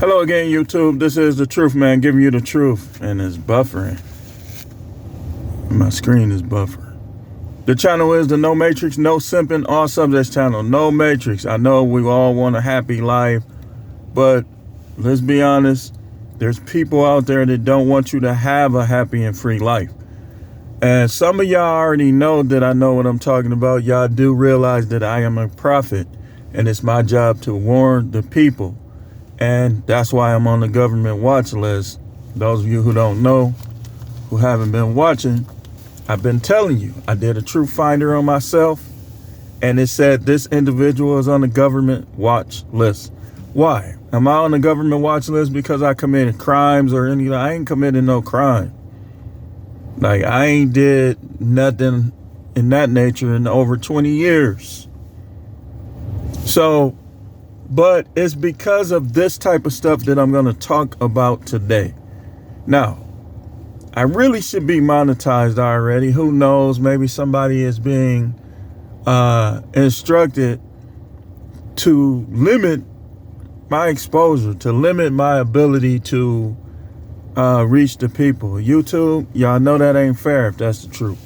Hello again, YouTube. This is the truth, man, giving you the truth. And it's buffering. My screen is buffering. The channel is the No Matrix, No Simping, All Subjects channel. No Matrix. I know we all want a happy life, but let's be honest. There's people out there that don't want you to have a happy and free life. And some of y'all already know that I know what I'm talking about. Y'all do realize that I am a prophet, and it's my job to warn the people. And that's why I'm on the government watch list. Those of you who don't know, who haven't been watching, I've been telling you, I did a truth finder on myself, and it said this individual is on the government watch list. Why? Am I on the government watch list because I committed crimes or anything? I ain't committed no crime. Like, I ain't did nothing in that nature in over 20 years. So, but it's because of this type of stuff that I'm going to talk about today. Now, I really should be monetized already. Who knows? Maybe somebody is being instructed to limit my exposure, to limit my ability to reach the people. YouTube, y'all know that ain't fair if that's the truth.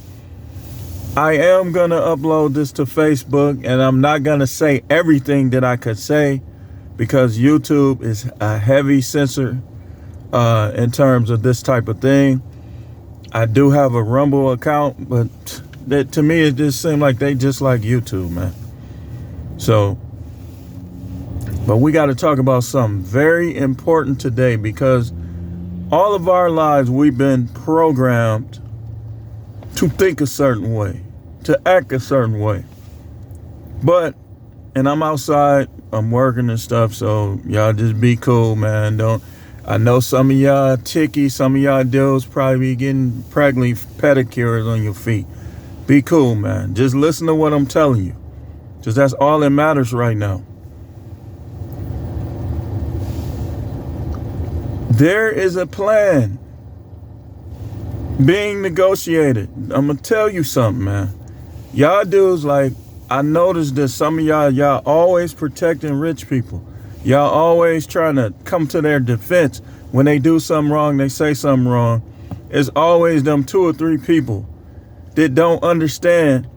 I am going to upload this to Facebook, and I'm not going to say everything that I could say because YouTube is a heavy censor in terms of this type of thing. I do have a Rumble account, but that, to me, it just seemed like they just like YouTube, man. So, but we got to talk about something very important today because all of our lives we've been programmed to think a certain way, to act a certain way. But, and I'm outside, I'm working and stuff, so y'all just be cool, man. I know some of y'all ticky, some of y'all dudes probably be getting pregnant pedicures on your feet. Be cool, man. Just listen to what I'm telling you. Because that's all that matters right now. There is a plan being negotiated. I'm going to tell you something, man. Y'all dudes, like, I noticed that some of y'all always protecting rich people. Y'all always trying to come to their defense. When they do something wrong, they say something wrong. It's always them 2 or 3 people that don't understand,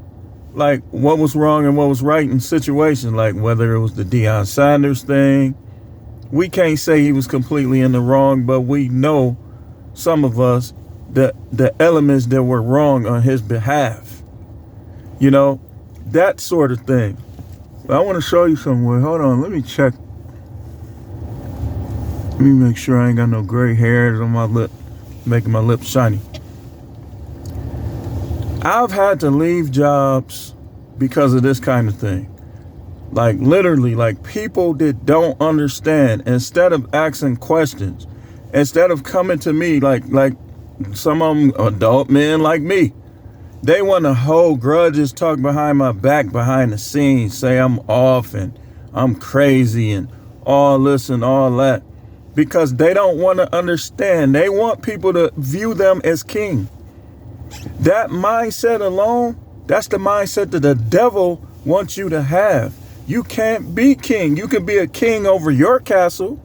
like, what was wrong and what was right in situations. Like, whether it was the Deion Sanders thing. We can't say he was completely in the wrong, but we know, some of us, the elements that were wrong on his behalf. You know, that sort of thing. But I want to show you somewhere. Hold on, let me check. Let me make sure I ain't got no gray hairs on my lip, making my lips shiny. I've had to leave jobs because of this kind of thing. Like, literally, like, people that don't understand, instead of asking questions, instead of coming to me, like some of them adult men like me, they want to hold grudges, talk behind my back, behind the scenes, say I'm off and I'm crazy and all this and all that, because they don't want to understand. They want people to view them as king. That mindset alone, that's the mindset that the devil wants you to have. You can't be king. You can be a king over your castle,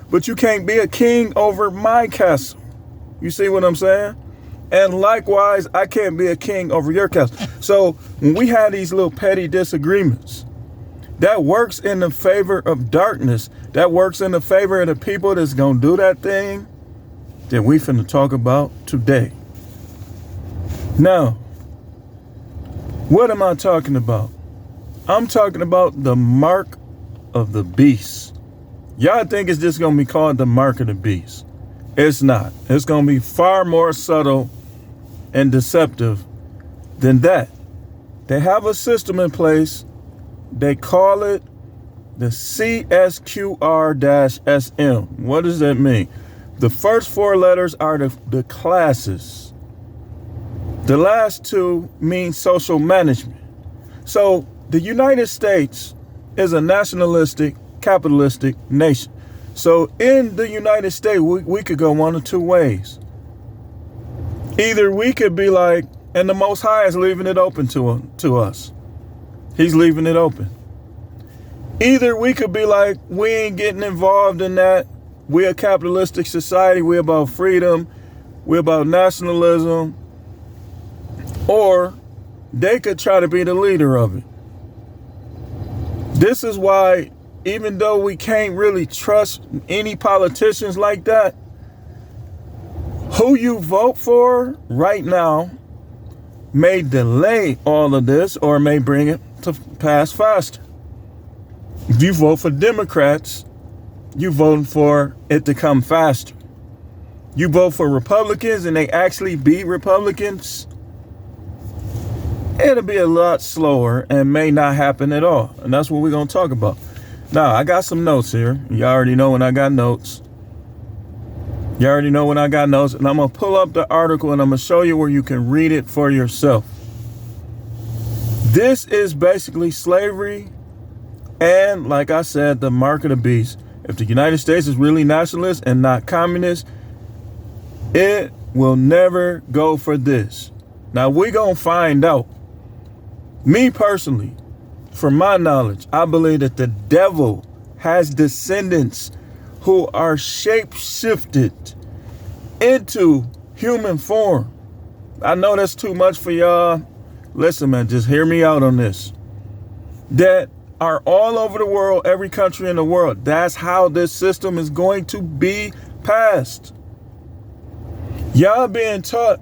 but you can't be a king over my castle. You see what I'm saying? And likewise, I can't be a king over your castle. So when we have these little petty disagreements, that works in the favor of darkness. That works in the favor of the people that's going to do that thing that we finna talk about today. Now, what am I talking about? I'm talking about the mark of the beast. Y'all think it's just going to be called the mark of the beast. It's not. It's going to be far more subtle and deceptive than that. They have a system in place. They call it the CSQR-SM. What does that mean? The first 4 letters are the classes. The last 2 mean social management. So the United States is a nationalistic, capitalistic nation. So in the United States, we could go one of 2 ways. Either we could be like, and the Most High is leaving it open to us. He's leaving it open. Either we could be like, we ain't getting involved in that. we're a capitalistic society, we're about freedom, we're about nationalism, or they could try to be the leader of it. This is why, even though we can't really trust any politicians like that, who you vote for right now may delay all of this or may bring it to pass faster. If you vote for Democrats, you voting for it to come faster. You vote for Republicans and they actually beat Republicans, it'll be a lot slower and may not happen at all. And that's what we're going to talk about. Now, I got some notes here. You already know when I got notes. And I'm going to pull up the article and I'm going to show you where you can read it for yourself. This is basically slavery and, like I said, the mark of the beast. If the United States is really nationalist and not communist, it will never go for this. Now, we're going to find out. Me personally, from my knowledge, I believe that the devil has descendants who are shape-shifted into human form. I know that's too much for y'all. Listen, man, just hear me out on this. That are all over the world, every country in the world. That's how this system is going to be passed. Y'all being taught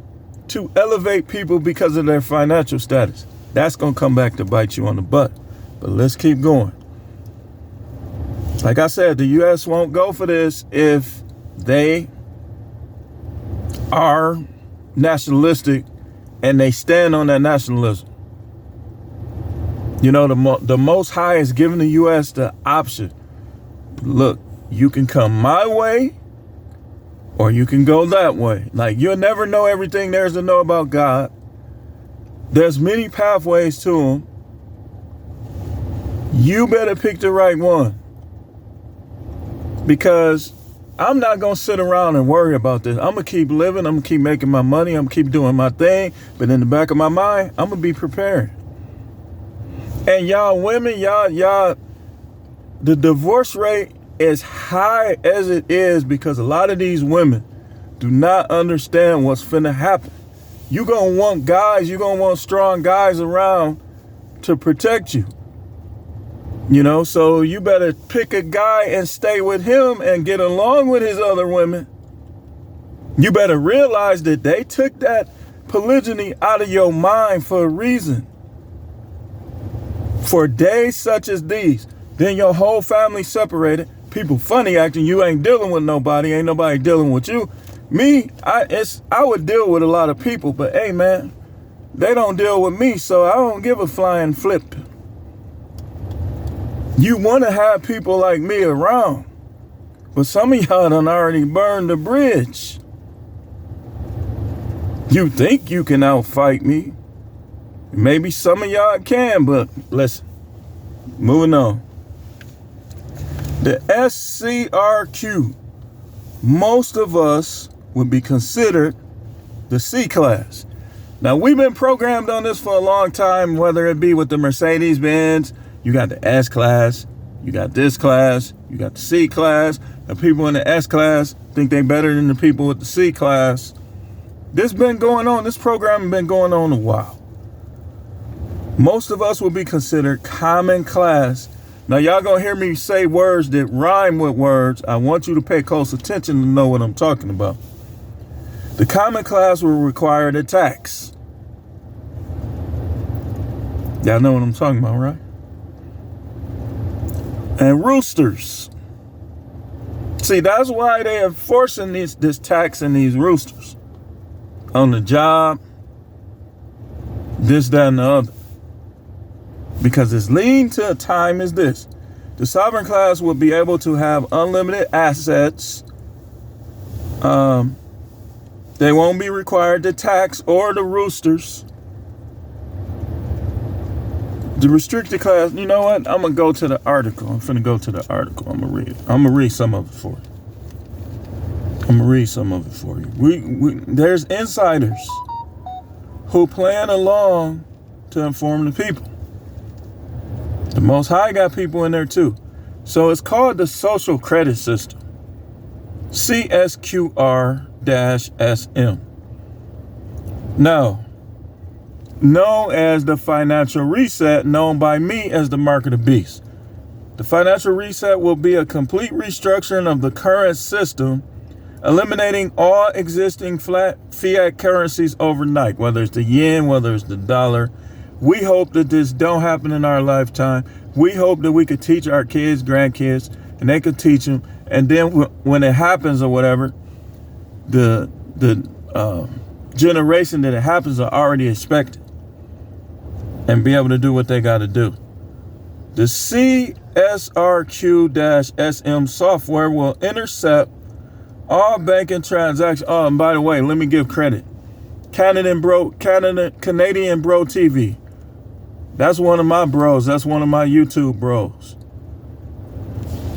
to elevate people because of their financial status. That's going to come back to bite you on the butt. But let's keep going. Like I said, the U.S. won't go for this if they are nationalistic and they stand on that nationalism. You know, the Most High is giving the U.S. the option. Look, you can come my way or you can go that way. Like, you'll never know everything there is to know about God. There's many pathways to him. You better pick the right one. Because I'm not going to sit around and worry about this. I'm going to keep living. I'm going to keep making my money. I'm going to keep doing my thing. But in the back of my mind, I'm going to be prepared. And y'all women, y'all, the divorce rate is high as it is because a lot of these women do not understand what's finna happen. You're going to want guys, you're going to want strong guys around to protect you. You know, so you better pick a guy and stay with him and get along with his other women. You better realize that they took that polygyny out of your mind for a reason. For days such as these, then your whole family separated. People funny acting, you ain't dealing with nobody, ain't nobody dealing with you. Me, I would deal with a lot of people, but hey man, they don't deal with me, so I don't give a flying flip. You want to have people like me around, but some of y'all done already burned the bridge. You think you can outfight me. Maybe some of y'all can, but listen, moving on. The SCRQ, most of us would be considered the C class. Now, we've been programmed on this for a long time, whether it be with the Mercedes-Benz, you got the S class, you got this class, you got the C class. The people in the S class think they better than the people with the C class. This been going on, this program has been going on a while. Most of us will be considered common class. Now, y'all gonna hear me say words that rhyme with words. I want you to pay close attention to know what I'm talking about. The common class will require the tax. Y'all know what I'm talking about, right? And roosters. See, that's why they are forcing this tax and these roosters. On the job, this, that, and the other. Because it's leading to a time as this. The sovereign class will be able to have unlimited assets. They won't be required to tax or the roosters. The restricted class, you know what? I'm going to go to the article. I'm finna go to the article. I'm going to read it. I'm going to read some of it for you. There's insiders who plan along to inform the people. The Most High got people in there too. So it's called the social credit system. CSQR-SM. Now, known as the financial reset, known by me as the mark of the beast. The financial reset will be a complete restructuring of the current system, eliminating all existing fiat currencies overnight, whether it's the yen, whether it's the dollar. We hope that this don't happen in our lifetime. We hope that we could teach our kids, grandkids, and they could teach them. And then when it happens or whatever, the generation that it happens are already expected and be able to do what they got to do. The CSRQ-SM software will intercept all banking transactions. Oh, and by the way, let me give credit. Canadian Bro TV. That's one of my bros. That's one of my YouTube bros.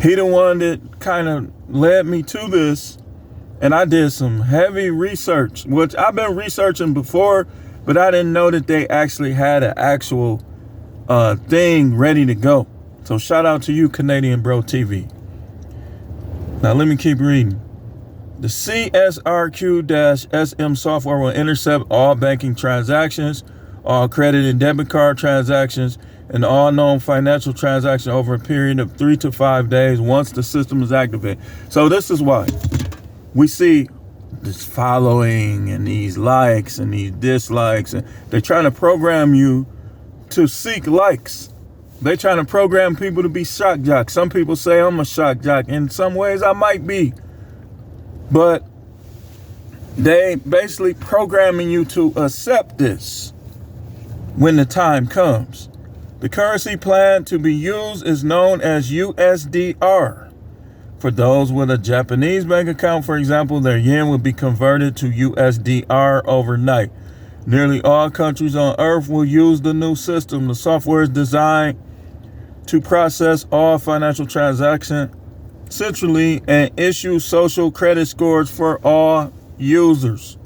He the one that kind of led me to this. And I did some heavy research, which I've been researching before, but I didn't know that they actually had an actual thing ready to go. So shout out to you, Canadian Bro TV. Now let me keep reading. The CSRQ-SM software will intercept all banking transactions, all credit and debit card transactions, and all known financial transactions over a period of 3 to 5 days once the system is activated. So this is why we see this following and these likes and these dislikes, and they're trying to program you to seek likes. They're trying to program people to be shock jocks. Some people say I'm a shock jock. In some ways I might be. But they basically programming you to accept this when the time comes. The currency planned to be used is known as USDR. For those with a Japanese bank account, for example, their yen will be converted to USDR overnight. Nearly all countries on earth will use the new system. The software is designed to process all financial transactions centrally and issue social credit scores for all users.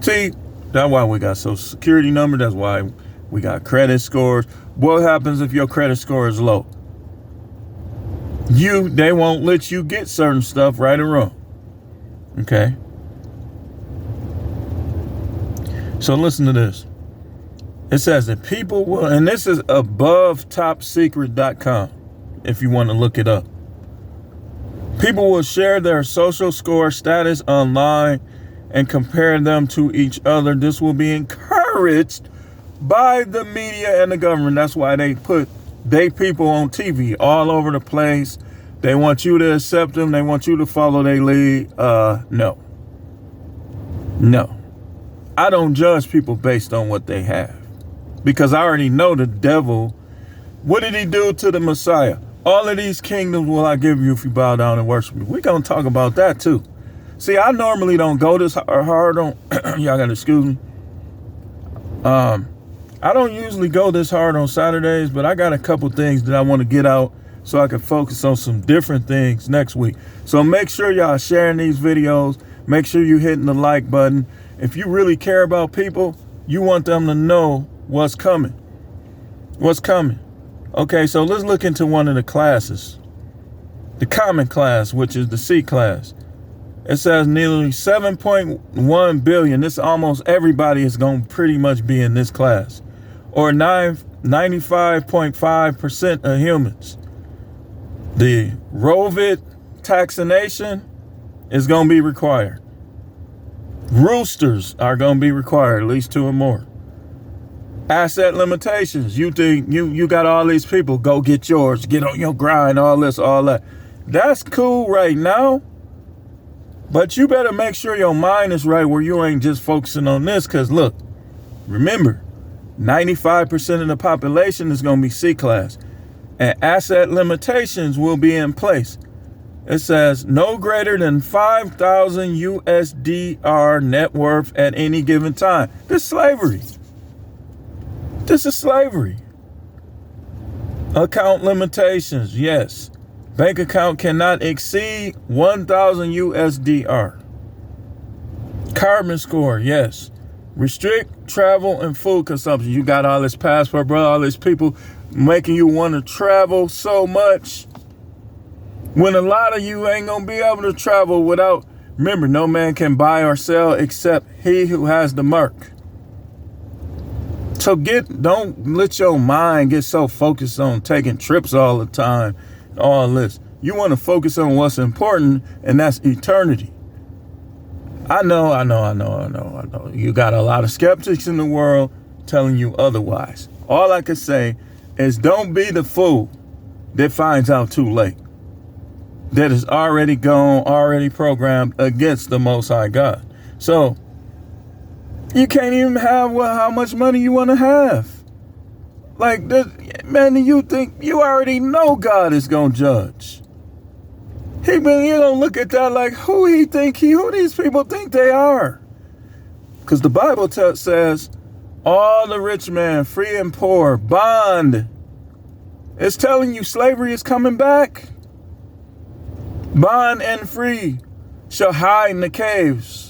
See, that's why we got social security number. That's why we got credit scores. What happens if your credit score is low? They won't let you get certain stuff, right or wrong. Okay. So listen to this. It says that people will, and this is above topsecret.com if you want to look it up. People will share their social score status online and compare them to each other. This will be encouraged by the media and the government. That's why they put people on TV all over the place. They want you to accept them. They want you to follow their lead. No. I don't judge people based on what they have, because I already know the devil. What did he do to the Messiah? All of these kingdoms will I give you if you bow down and worship me. We're going to talk about that too. See, I normally don't go this hard on, y'all got to excuse me. I don't usually go this hard on Saturdays, but I got a couple things that I want to get out so I can focus on some different things next week. So make sure y'all sharing these videos. Make sure you hitting the like button. If you really care about people, you want them to know what's coming. What's coming. Okay, so let's look into one of the classes. The common class, which is the C class. It says nearly 7.1 billion. This almost everybody is going to pretty much be in this class. Or 95.5% of humans. The Rovid taxation is going to be required. Roosters are going to be required, at least 2 or more. Asset limitations. You think you got all these people, go get yours, get on your grind, all this, all that. That's cool right now. But you better make sure your mind is right where you ain't just focusing on this. Because look, remember, 95% of the population is going to be C class. And asset limitations will be in place. It says no greater than 5,000 USDR net worth at any given time. This is slavery. This is slavery. Account limitations, yes. Bank account cannot exceed 1,000 USDR. Carbon score, yes. Restrict travel and food consumption. You got all this passport, bro, all these people making you want to travel so much. When a lot of you ain't gonna be able to travel without, remember, no man can buy or sell except he who has the mark. So don't let your mind get so focused on taking trips all the time, all this. You want to focus on what's important, and that's eternity. I know. You got a lot of skeptics in the world telling you otherwise. All I can say is don't be the fool that finds out too late, that is already gone, already programmed against the Most High God. So you can't even have how much money you want to have. Like, man, you think you already know God is going to judge. You're going to look at that like, who these people think they are? Because the Bible says, all the rich man, free and poor, bond. It's telling you slavery is coming back. Bond and free shall hide in the caves.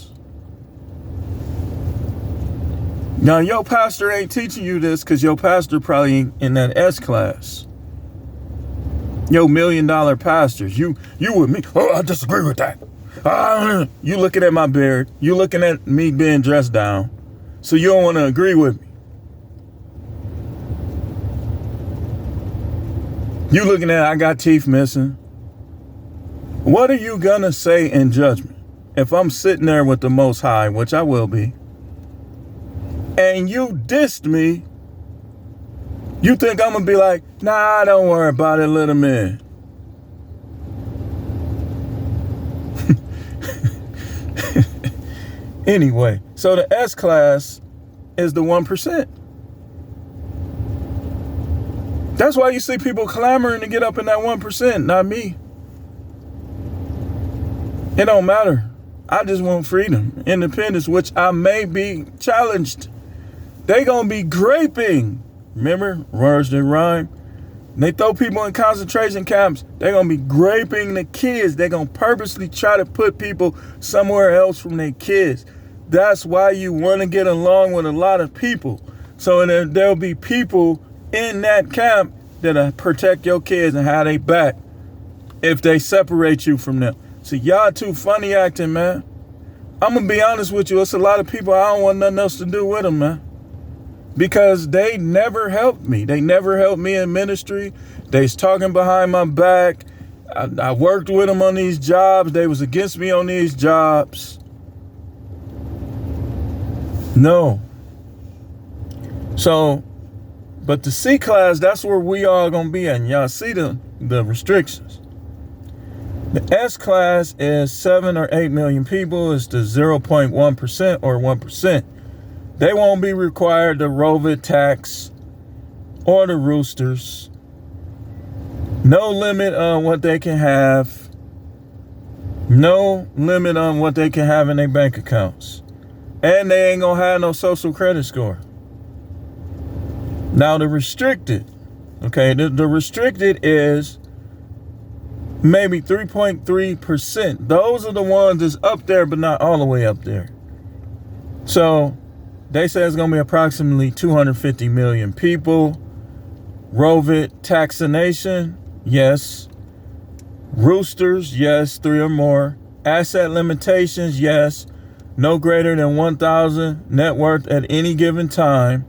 Now, your pastor ain't teaching you this because your pastor probably ain't in that S class. Your $1 million pastors. You with me? Oh, I disagree with that. You looking at my beard. You looking at me being dressed down. So you don't want to agree with me. You looking at I got teeth missing. What are you gonna say in judgment if I'm sitting there with the Most High, which I will be, and you dissed me? You think I'm gonna be like, nah, don't worry about it, little man. Anyway, so the S class is the 1%. That's why you see people clamoring to get up in that 1%, not me. It don't matter. I just want freedom, independence, which I may be challenged. They gonna be graping. Remember, words that rhyme. They throw people in concentration camps. They're gonna be graping the kids. They're gonna purposely try to put people somewhere else from their kids. That's why you want to get along with a lot of people. So there'll be people in that camp that'll protect your kids and have they back if they separate you from them. So y'all too funny acting, man. I'm going to be honest with you. It's a lot of people I don't want nothing else to do with them, man. Because they never helped me. They never helped me in ministry. They's talking behind my back. I worked with them on these jobs. They was against me on these jobs. No. So, but the C class, that's where we all going to be at. And y'all see the restrictions. The S class is 7 or 8 million people. It's the 0.1% or 1%. They won't be required the Rovid tax or the roosters. No limit on what they can have. No limit on what they can have in their bank accounts. And they ain't gonna have no social credit score. Now the restricted, okay, the restricted is maybe 3.3%. Those are the ones that's up there, but not all the way up there. So they say it's going to be approximately 250 million people. Rovid taxation, yes. Roosters, yes, 3 or more. Asset limitations, yes. No greater than 1,000 net worth at any given time.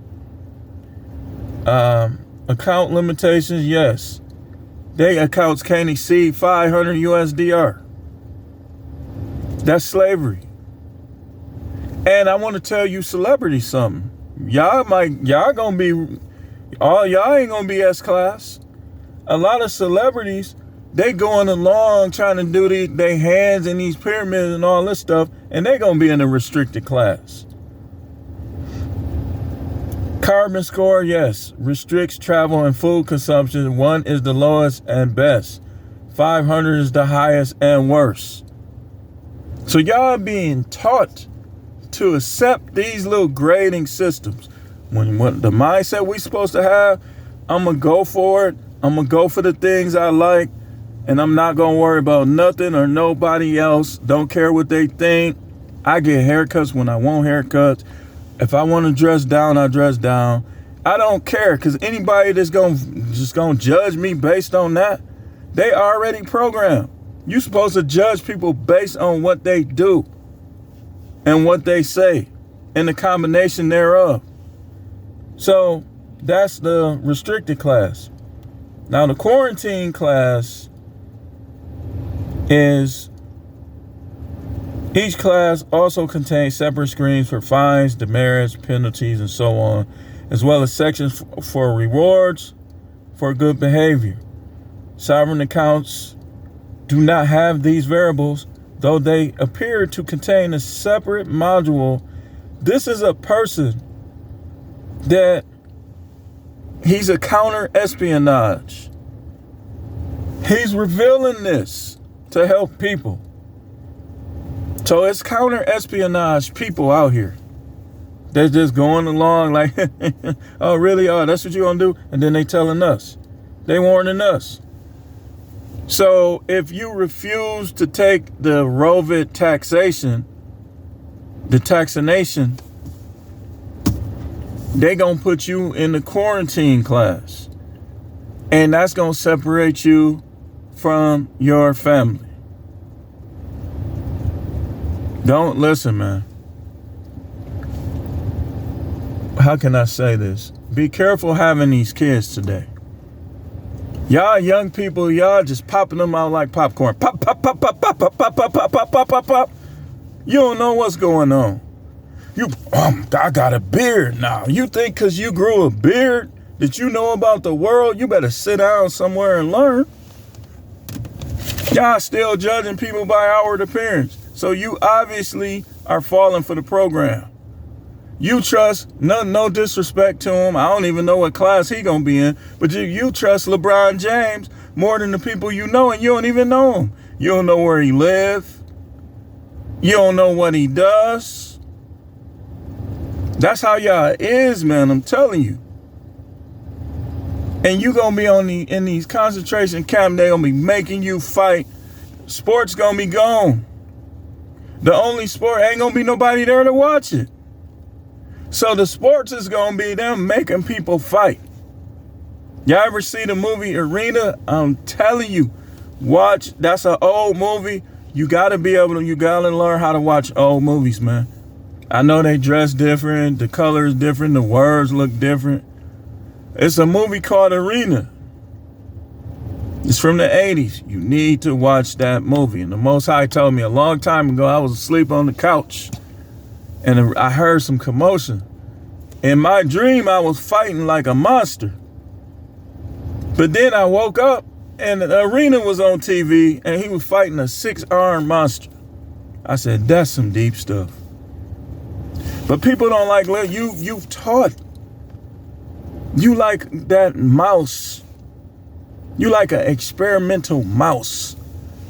Account limitations, yes. Their accounts can't exceed 500 USDR. That's slavery. And I want to tell you celebrities something. Y'all ain't gonna be S class. A lot of celebrities, they going along trying to do their hands in these pyramids and all this stuff, and they gonna be in the restricted class. Carbon score, yes, restricts travel and food consumption. 1 is the lowest and best. 500 is the highest and worst. So y'all being taught to accept these little grading systems. When the mindset we supposed to have, I'm going to go for it. I'm going to go for the things I like, and I'm not going to worry about nothing or nobody else. Don't care what they think. I get haircuts when I want haircuts. If I want to dress down, I dress down. I don't care, because anybody that's just gonna judge me based on that, They already programmed. You're supposed to judge people based on what they do and what they say and the combination thereof. So that's the restricted class. Now the quarantine class is, each class also contains separate screens for fines, demerits, penalties, and so on, as well as sections for rewards for good behavior. Sovereign accounts do not have these variables, though they appear to contain a separate module. This is a person that he's a counter-espionage. He's revealing this to help people. So it's counter-espionage people out here. They're just going along like, oh, really? Oh, that's what you're going to do? And then they telling us. They warning us. So if you refuse to take the Rovid taxation, the taxation, they going to put you in the quarantine class. And that's going to separate you from your family. Don't listen, man. How can I say this? Be careful having these kids today. Y'all young people, y'all just popping them out like popcorn. Pop, pop, pop, pop, pop, pop, pop, pop, pop, pop, pop, pop, pop. You don't know what's going on. I got a beard now. You think because you grew a beard that you know about the world? You better sit down somewhere and learn. Y'all still judging people by outward appearance. So you obviously are falling for the program. You trust, no disrespect to him. I don't even know what class he gonna be in, but you trust LeBron James more than the people you know, and you don't even know him. You don't know where he lives. You don't know what he does. That's how y'all is, man. I'm telling you. And you gonna be in these concentration camps. They gonna be making you fight. Sports gonna be gone. The only sport ain't gonna be nobody there to watch it. So the sports is gonna be them making people fight. Y'all ever see the movie Arena? I'm telling you, watch. That's an old movie. You gotta learn how to watch old movies, man. I know they dress different, the colors different, the words look different. It's a movie called Arena. It's from the 80s. You need to watch that movie. And the Most High told me a long time ago, I was asleep on the couch and I heard some commotion. In my dream, I was fighting like a monster. But then I woke up and the Arena was on TV and he was fighting a 6-armed monster. I said, that's some deep stuff. But people don't like, you've taught. You like that mouse. You like an experimental mouse.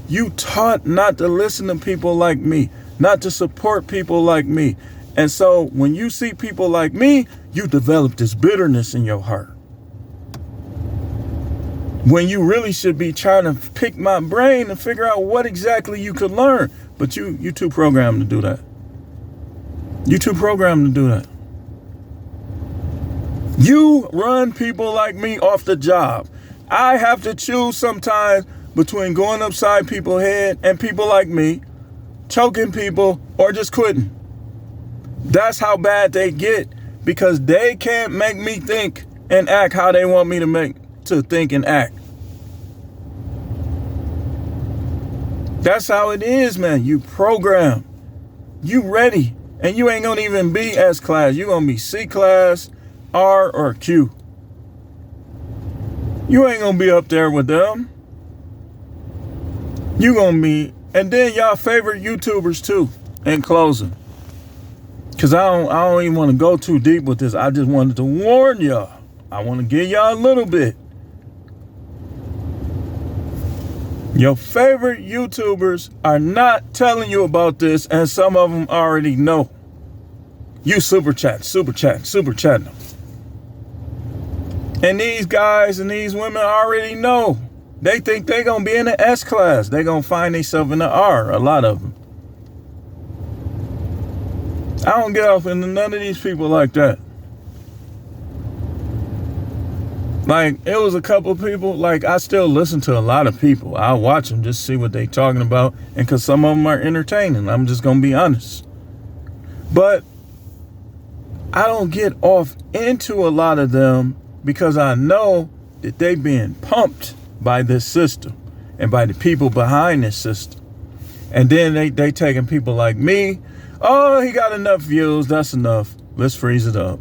You taught not to listen to people like me, not to support people like me. And so when you see people like me, you develop this bitterness in your heart. When you really should be trying to pick my brain and figure out what exactly you could learn. But you too programmed to do that. You too programmed to do that. You run people like me off the job. I have to choose sometimes between going upside people's head and people like me, choking people, or just quitting. That's how bad they get, because they can't make me think and act how they want me to think and act. That's how it is, man. You program. You ready. And you ain't gonna even be S class. You're gonna be C class, R, or Q. You ain't gonna be up there with them. You gonna be, and then y'all favorite YouTubers too, in closing. Cause I don't even want to go too deep with this. I just wanted to warn y'all. I want to give y'all a little bit. Your favorite YouTubers are not telling you about this, and some of them already know. You super chatting them. And these guys and these women already know. They think they're going to be in the S class. They're going to find themselves in the R, a lot of them. I don't get off into none of these people like that. Like, it was a couple of people, like, I still listen to a lot of people. I watch them just see what they talking about, and because some of them are entertaining. I'm just going to be honest. But I don't get off into a lot of them because I know that they being pumped by this system and by the people behind this system. And then they taking people like me. Oh, he got enough views. That's enough. Let's freeze it up.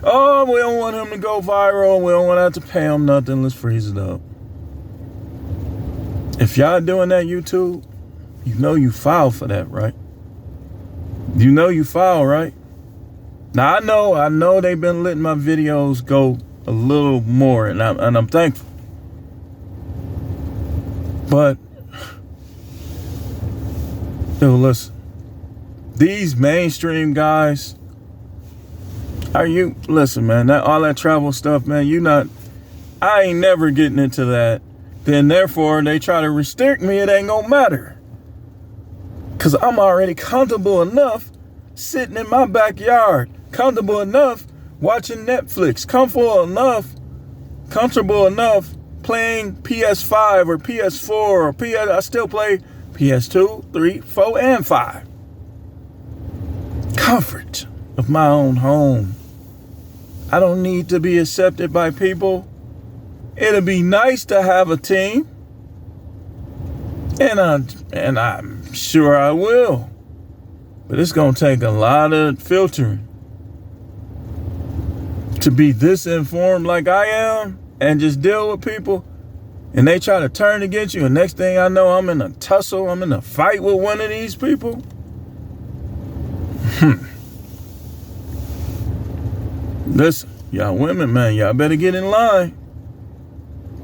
Oh, we don't want him to go viral. We don't want to have to pay him nothing. Let's freeze it up. If y'all doing that, YouTube, you know you foul for that, right? You know you foul, right? Now, I know they've been letting my videos go a little more, and I'm thankful. But, dude, listen. These mainstream guys, listen, man, all that travel stuff, man, I ain't never getting into that. Then therefore, they try to restrict me, it ain't gonna matter. Cause I'm already comfortable enough sitting in my backyard, comfortable enough watching Netflix, comfortable enough playing PS5 or PS4 or I still play PS2, 3, 4, and 5. Comfort of my own home. I don't need to be accepted by people. It'll be nice to have a team. And I'm sure I will. But it's going to take a lot of filtering to be this informed like I am and just deal with people. And they try to turn against you. And next thing I know, I'm in a tussle. I'm in a fight with one of these people. Listen, y'all women, man, y'all better get in line.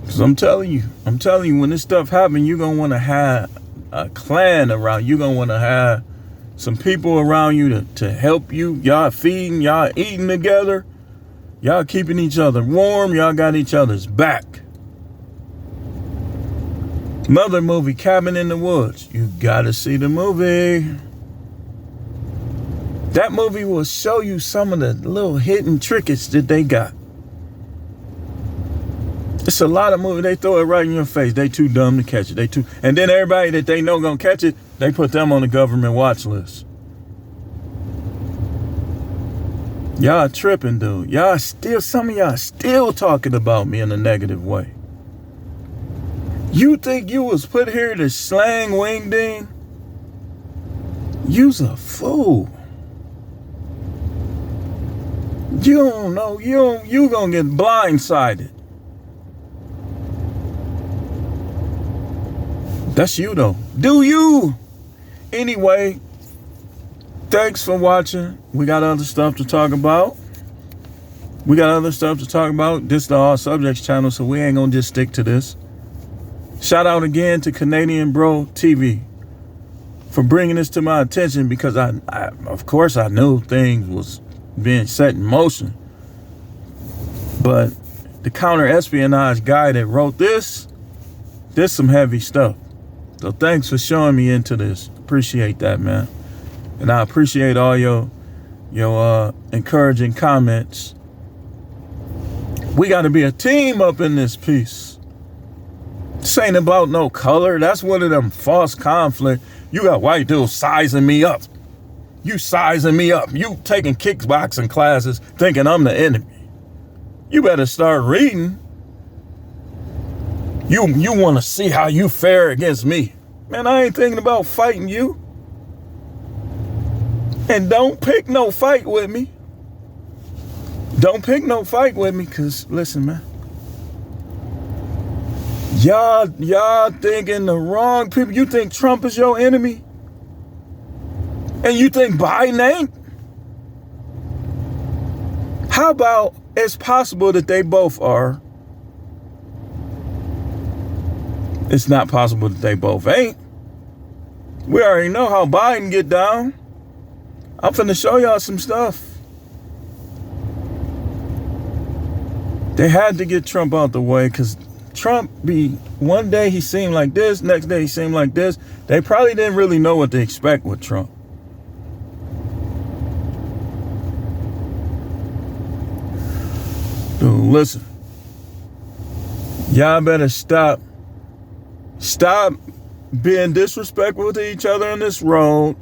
Because I'm telling you, when this stuff happens, you're going to want to have a clan around. You're going to want to have some people around you to help you. Y'all feeding, y'all eating together. Y'all keeping each other warm. Y'all got each other's back. Another movie, Cabin in the Woods. You got to see the movie. That movie will show you some of the little hidden trinkets that they got. It's a lot of movies. They throw it right in your face. They too dumb to catch it. And then everybody that they know gonna catch it, they put them on the government watch list. Y'all tripping, dude. Some of y'all still talking about me in a negative way. You think you was put here to slang wingding? You's a fool. You don't know. You gonna get blindsided. That's you though. Do you? Anyway, thanks for watching. We got other stuff to talk about. This is the All Subjects channel, so we ain't gonna just stick to this. Shout out again to Canadian Bro TV for bringing this to my attention, because I of course I knew things was being set in motion, but the counter-espionage guy that wrote this some heavy stuff. So thanks for showing me into this. Appreciate that, man. And I appreciate all your encouraging comments. We got to be a team up in this piece. This ain't about no color. That's one of them false conflict. You got white dudes sizing me up. You sizing me up. You taking kickboxing classes thinking I'm the enemy. You better start reading. You want to see how you fare against me. Man, I ain't thinking about fighting you. And don't pick no fight with me. Because, listen, man. Y'all thinking the wrong people. You think Trump is your enemy? And you think Biden ain't? How about it's possible that they both are? It's not possible that they both ain't. We already know how Biden get down. I'm finna show y'all some stuff. They had to get Trump out the way, because Trump one day he seemed like this, next day he seemed like this. They probably didn't really know what to expect with Trump. Dude, listen. Y'all better stop. Stop being disrespectful to each other on this road.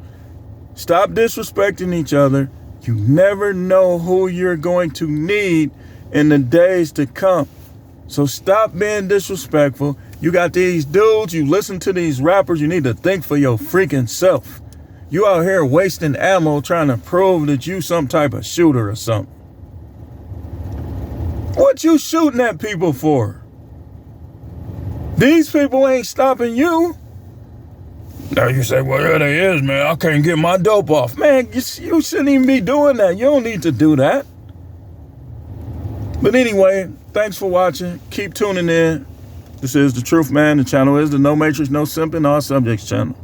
Stop disrespecting each other. You never know who you're going to need in the days to come. So stop being disrespectful. You got these dudes, you listen to these rappers, you need to think for your freaking self. You out here wasting ammo trying to prove that you some type of shooter or something. What you shooting at people for? These people ain't stopping you. Now you say, well, yeah, they is, man. I can't get my dope off. Man, you shouldn't even be doing that. You don't need to do that. But anyway, thanks for watching. Keep tuning in. This is The Truth Man. The channel is the No Matrix, No Simping, All Subjects channel.